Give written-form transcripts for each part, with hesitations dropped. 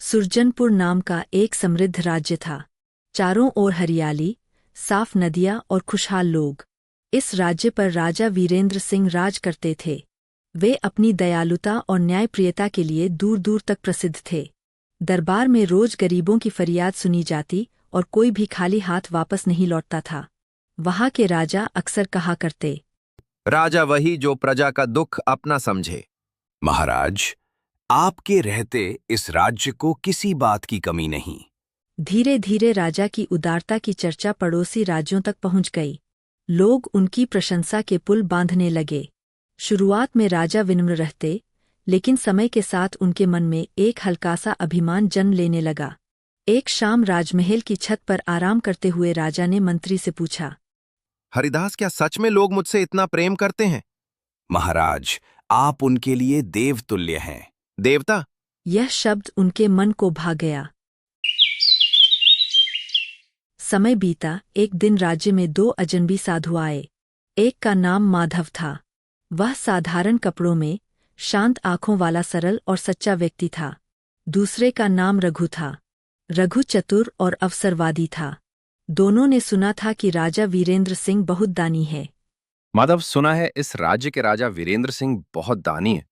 सुरजनपुर नाम का एक समृद्ध राज्य था। चारों ओर हरियाली, साफ नदियां और खुशहाल लोग। इस राज्य पर राजा वीरेंद्र सिंह राज करते थे। वे अपनी दयालुता और न्यायप्रियता के लिए दूर दूर तक प्रसिद्ध थे। दरबार में रोज गरीबों की फरियाद सुनी जाती और कोई भी खाली हाथ वापस नहीं लौटता था। वहाँ के राजा अक्सर कहा करते, राजा वही जो प्रजा का दुख अपना समझे। महाराज, आपके रहते इस राज्य को किसी बात की कमी नहीं। धीरे धीरे राजा की उदारता की चर्चा पड़ोसी राज्यों तक पहुंच गई। लोग उनकी प्रशंसा के पुल बांधने लगे। शुरुआत में राजा विनम्र रहते, लेकिन समय के साथ उनके मन में एक हल्का सा अभिमान जन्म लेने लगा। एक शाम राजमहल की छत पर आराम करते हुए राजा ने मंत्री से पूछा, हरिदास, क्या सच में लोग मुझसे इतना प्रेम करते हैं? महाराज, आप उनके लिए देवतुल्य हैं। देवता? यह शब्द उनके मन को भा गया। समय बीता। एक दिन राज्य में दो अजनबी साधु आए। एक का नाम माधव था। वह साधारण कपड़ों में, शांत आंखों वाला सरल और सच्चा व्यक्ति था। दूसरे का नाम रघु था। रघु चतुर और अवसरवादी था। दोनों ने सुना था कि राजा वीरेंद्र सिंह बहुत दानी है। माधव, सुना है इस राज्य के राजा वीरेंद्र सिंह बहुत दानी है।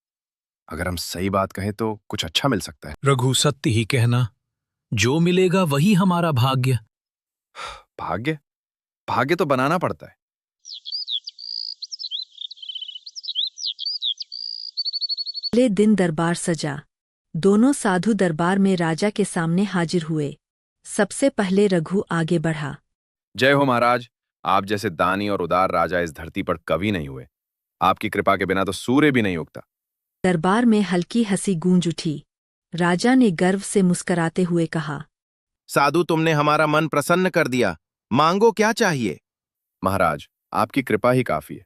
अगर हम सही बात कहें तो कुछ अच्छा मिल सकता है। रघु, सत्य ही कहना, जो मिलेगा वही हमारा भाग्य। भाग्य? भाग्य तो बनाना पड़ता है। अगले दिन दरबार सजा। दोनों साधु दरबार में राजा के सामने हाजिर हुए। सबसे पहले रघु आगे बढ़ा। जय हो महाराज, आप जैसे दानी और उदार राजा इस धरती पर कभी नहीं हुए। आपकी कृपा के बिना तो सूर्य भी नहीं उगता। दरबार में हल्की हंसी गूंज उठी। राजा ने गर्व से मुस्कराते हुए कहा, साधु, तुमने हमारा मन प्रसन्न कर दिया। मांगो, क्या चाहिए? महाराज, आपकी कृपा ही काफी है।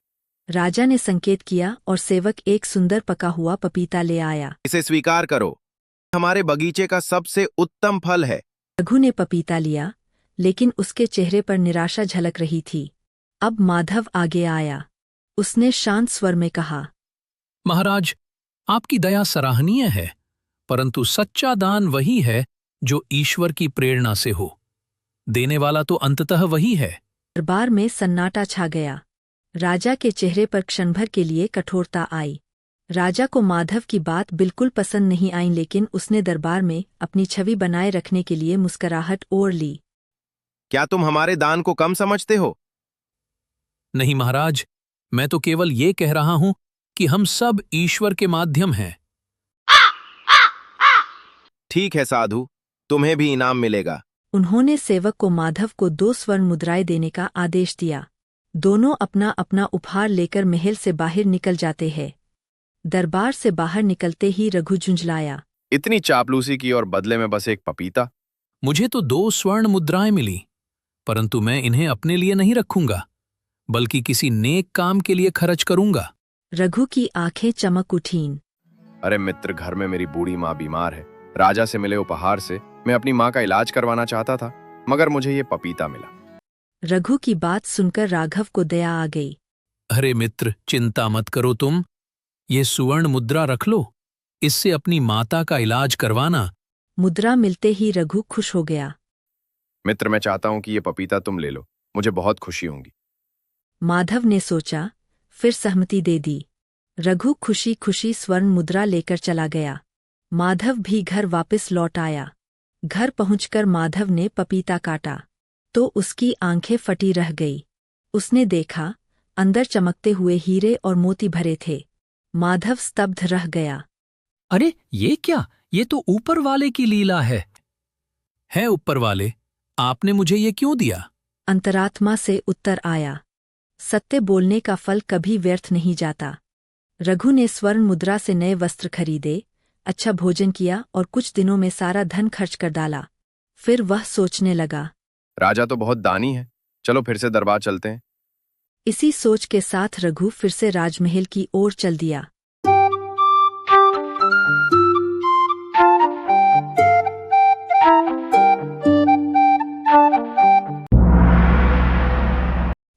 राजा ने संकेत किया और सेवक एक सुंदर पका हुआ पपीता ले आया। इसे स्वीकार करो, हमारे बगीचे का सबसे उत्तम फल है। रघु ने पपीता लिया, लेकिन उसके चेहरे पर निराशा झलक रही थी। अब माधव आगे आया। उसने शांत स्वर में कहा, महाराज, आपकी दया सराहनीय है, परंतु सच्चा दान वही है जो ईश्वर की प्रेरणा से हो। देने वाला तो अंततः वही है। दरबार में सन्नाटा छा गया। राजा के चेहरे पर क्षणभर के लिए कठोरता आई। राजा को माधव की बात बिल्कुल पसंद नहीं आई, लेकिन उसने दरबार में अपनी छवि बनाए रखने के लिए मुस्कुराहट ओढ़ ली। क्या तुम हमारे दान को कम समझते हो? नहीं महाराज, मैं तो केवल ये कह रहा हूं कि हम सब ईश्वर के माध्यम हैं। ठीक है साधु, तुम्हें भी इनाम मिलेगा। उन्होंने सेवक को माधव को 2 स्वर्ण मुद्राएं देने का आदेश दिया। दोनों अपना अपना उपहार लेकर महल से बाहर निकल जाते हैं। दरबार से बाहर निकलते ही रघु झुंझलाया। इतनी चापलूसी की और बदले में बस एक पपीता? मुझे तो 2 स्वर्ण मुद्राएं मिली, परंतु मैं इन्हें अपने लिए नहीं रखूंगा, बल्कि किसी नेक काम के लिए खर्च करूंगा। रघु की आंखें चमक उठीं। अरे मित्र, घर में मेरी बूढ़ी माँ बीमार है। राजा से मिले उपहार से मैं अपनी माँ का इलाज करवाना चाहता था, मगर मुझे ये पपीता मिला। रघु की बात सुनकर राघव को दया आ गई। अरे मित्र, चिंता मत करो तुम। ये सुवर्ण मुद्रा रख लो, इससे अपनी माता का इलाज करवाना। मुद्रा मिलते ही रघु खुश हो गया। मित्र, मैं चाहता हूं कि ये पपीता तुम ले लो, मुझे बहुत खुशी होगी। माधव ने सोचा, फिर सहमति दे दी। रघु खुशी खुशी स्वर्ण मुद्रा लेकर चला गया। माधव भी घर वापस लौट आया। घर पहुंचकर माधव ने पपीता काटा तो उसकी आंखें फटी रह गई। उसने देखा, अंदर चमकते हुए हीरे और मोती भरे थे। माधव स्तब्ध रह गया। अरे ये क्या? ये तो ऊपर वाले की लीला है। ऊपर वाले, आपने मुझे ये क्यों दिया? अंतरात्मा से उत्तर आया। सत्य बोलने का फल कभी व्यर्थ नहीं जाता। रघु ने स्वर्ण मुद्रा से नए वस्त्र खरीदे, अच्छा भोजन किया और कुछ दिनों में सारा धन खर्च कर डाला। फिर वह सोचने लगा, राजा तो बहुत दानी है, चलो फिर से दरबार चलते हैं। इसी सोच के साथ रघु फिर से राजमहल की ओर चल दिया।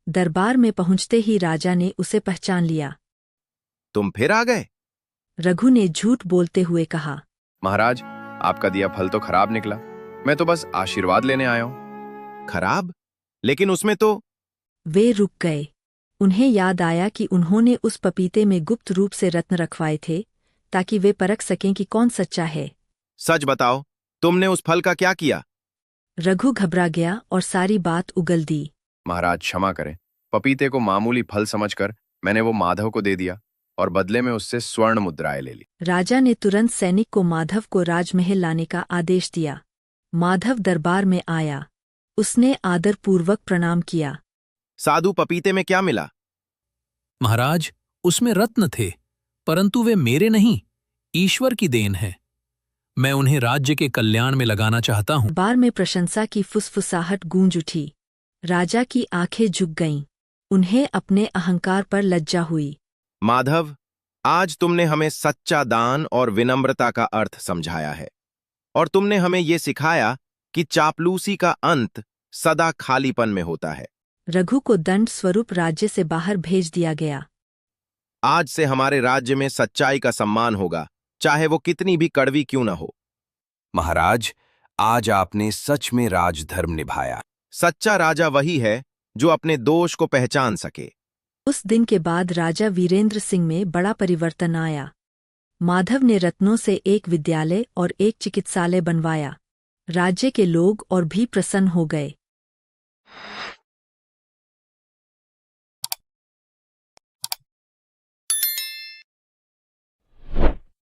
दरबार में पहुंचते ही राजा ने उसे पहचान लिया। तुम फिर आ गए? रघु ने झूठ बोलते हुए कहा। महाराज, आपका दिया फल तो खराब निकला। मैं तो बस आशीर्वाद लेने आया हूं। खराब? लेकिन उसमें तो। वे रुक गए। उन्हें याद आया कि उन्होंने उस पपीते में गुप्त रूप से रत्न रखवाए थे ताकि वे परख सकें कि कौन सच्चा है। सच बताओ, तुमने उस फल का क्या किया? रघु घबरा गया और सारी बात उगल दी। महाराज क्षमा करें, पपीते को मामूली फल समझकर मैंने वो माधव को दे दिया और बदले में उससे स्वर्ण मुद्राएं ले ली। राजा ने तुरंत सैनिक को माधव को राजमहल लाने का आदेश दिया। माधव दरबार में आया। उसने आदरपूर्वक प्रणाम किया। साधु, पपीते में क्या मिला? महाराज, उसमें रत्न थे, परंतु वे मेरे नहीं, ईश्वर की देन है। मैं उन्हें राज्य के कल्याण में लगाना चाहता हूं। दरबार में प्रशंसा की फुसफुसाहट गूंज उठी। राजा की आंखें झुक गईं। उन्हें अपने अहंकार पर लज्जा हुई। माधव, आज तुमने हमें सच्चा दान और विनम्रता का अर्थ समझाया है, और तुमने हमें ये सिखाया कि चापलूसी का अंत सदा खालीपन में होता है। रघु को दंड स्वरूप राज्य से बाहर भेज दिया गया। आज से हमारे राज्य में सच्चाई का सम्मान होगा, चाहे वो कितनी भी कड़वी क्यों न हो। महाराज, आज आपने सच में राजधर्म निभाया। सच्चा राजा वही है जो अपने दोष को पहचान सके। उस दिन के बाद राजा वीरेंद्र सिंह में बड़ा परिवर्तन आया। माधव ने रत्नों से एक विद्यालय और एक चिकित्सालय बनवाया। राज्य के लोग और भी प्रसन्न हो गए।